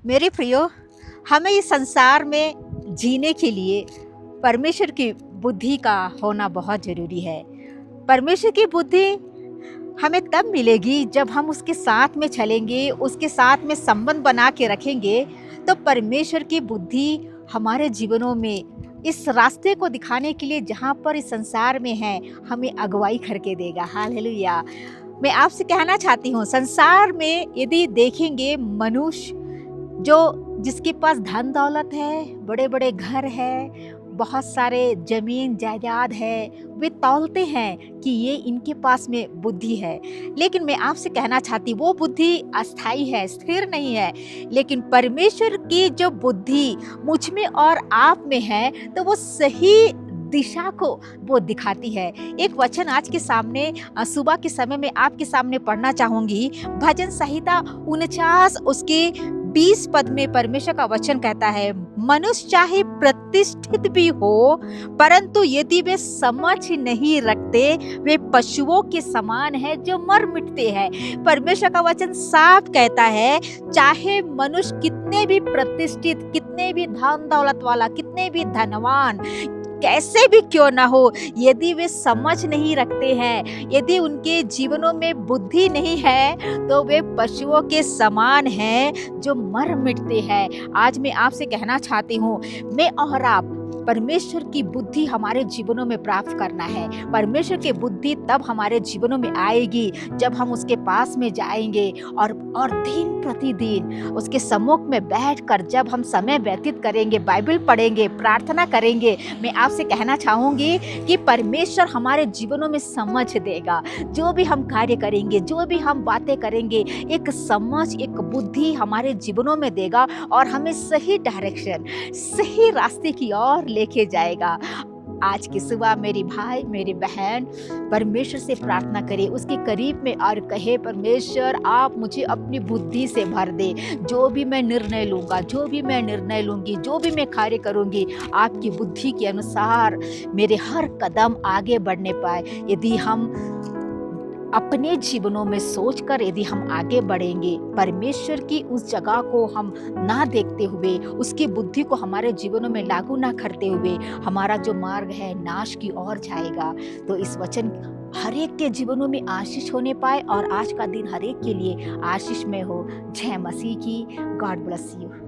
मेरे प्रियो, हमें इस संसार में जीने के लिए परमेश्वर की बुद्धि का होना बहुत ज़रूरी है। परमेश्वर की बुद्धि हमें तब मिलेगी जब हम उसके साथ में चलेंगे, उसके साथ में संबंध बना के रखेंगे, तो परमेश्वर की बुद्धि हमारे जीवनों में इस रास्ते को दिखाने के लिए जहाँ पर इस संसार में है, हमें अगुवाई करके देगा। हालेलुया! मैं आपसे कहना चाहती हूँ, संसार में यदि देखेंगे मनुष्य जिसके पास धन दौलत है, बड़े-बड़े घर है, बहुत सारे ज़मीन जायदाद है, वे तौलते हैं कि ये इनके पास में बुद्धि है। लेकिन मैं आपसे कहना चाहती हूँ वो बुद्धि अस्थायी है, स्थिर नहीं है। लेकिन परमेश्वर की जो बुद्धि मुझ में और आप में है, तो वो सही दिशा को वो दिखाती है। एक वचन आज के सामने सुबह के समय में आपके सामने पढ़ना चाहूँगी। भजन संहिता 49 उसके 20 पद में परमेश्वर का वचन कहता है, मनुष्य चाहे प्रतिष्ठित भी हो, परंतु यदि वे समझ नहीं रखते, वे पशुओं के समान है जो मर मिटते हैं। परमेश्वर का वचन साफ कहता है, चाहे मनुष्य कितने भी प्रतिष्ठित, कितने भी धन दौलत वाला, कितने भी धनवान कैसे भी क्यों ना हो, यदि वे समझ नहीं रखते हैं, यदि उनके जीवनों में बुद्धि नहीं है, तो वे पशुओं के समान हैं जो मर मिटते हैं। आज मैं आपसे कहना चाहती हूँ, मैं और आप परमेश्वर की बुद्धि हमारे जीवनों में प्राप्त करना है। परमेश्वर की बुद्धि तब हमारे जीवनों में आएगी जब हम उसके पास में जाएंगे और दिन प्रतिदिन उसके सम्मुख में बैठकर जब हम समय व्यतीत करेंगे, बाइबल पढ़ेंगे, प्रार्थना करेंगे। मैं आपसे कहना चाहूँगी कि परमेश्वर हमारे जीवनों में समझ देगा। जो भी हम कार्य करेंगे, जो भी हम बातें करेंगे, एक समझ, एक बुद्धि हमारे जीवनों में देगा और हमें सही डायरेक्शन, सही रास्ते की ओर लेके जाएगा। आज की सुबह मेरी भाई, मेरी बहन परमेश्वर से प्रार्थना करे, उसके करीब में और कहे, परमेश्वर आप मुझे अपनी बुद्धि से भर दे। जो भी मैं निर्णय लूँगा, जो भी मैं निर्णय लूँगी, जो भी मैं कार्य करूँगी, आपकी बुद्धि के अनुसार मेरे हर कदम आगे बढ़ने पाए। यदि हम अपने जीवनों में सोचकर यदि हम आगे बढ़ेंगे, परमेश्वर की उस जगह को हम ना देखते हुए, उसकी बुद्धि को हमारे जीवनों में लागू ना करते हुए, हमारा जो मार्ग है नाश की ओर जाएगा। तो इस वचन हर एक के जीवनों में आशीष होने पाए और आज का दिन हर एक के लिए आशीष में हो। जय मसीह की। God bless you.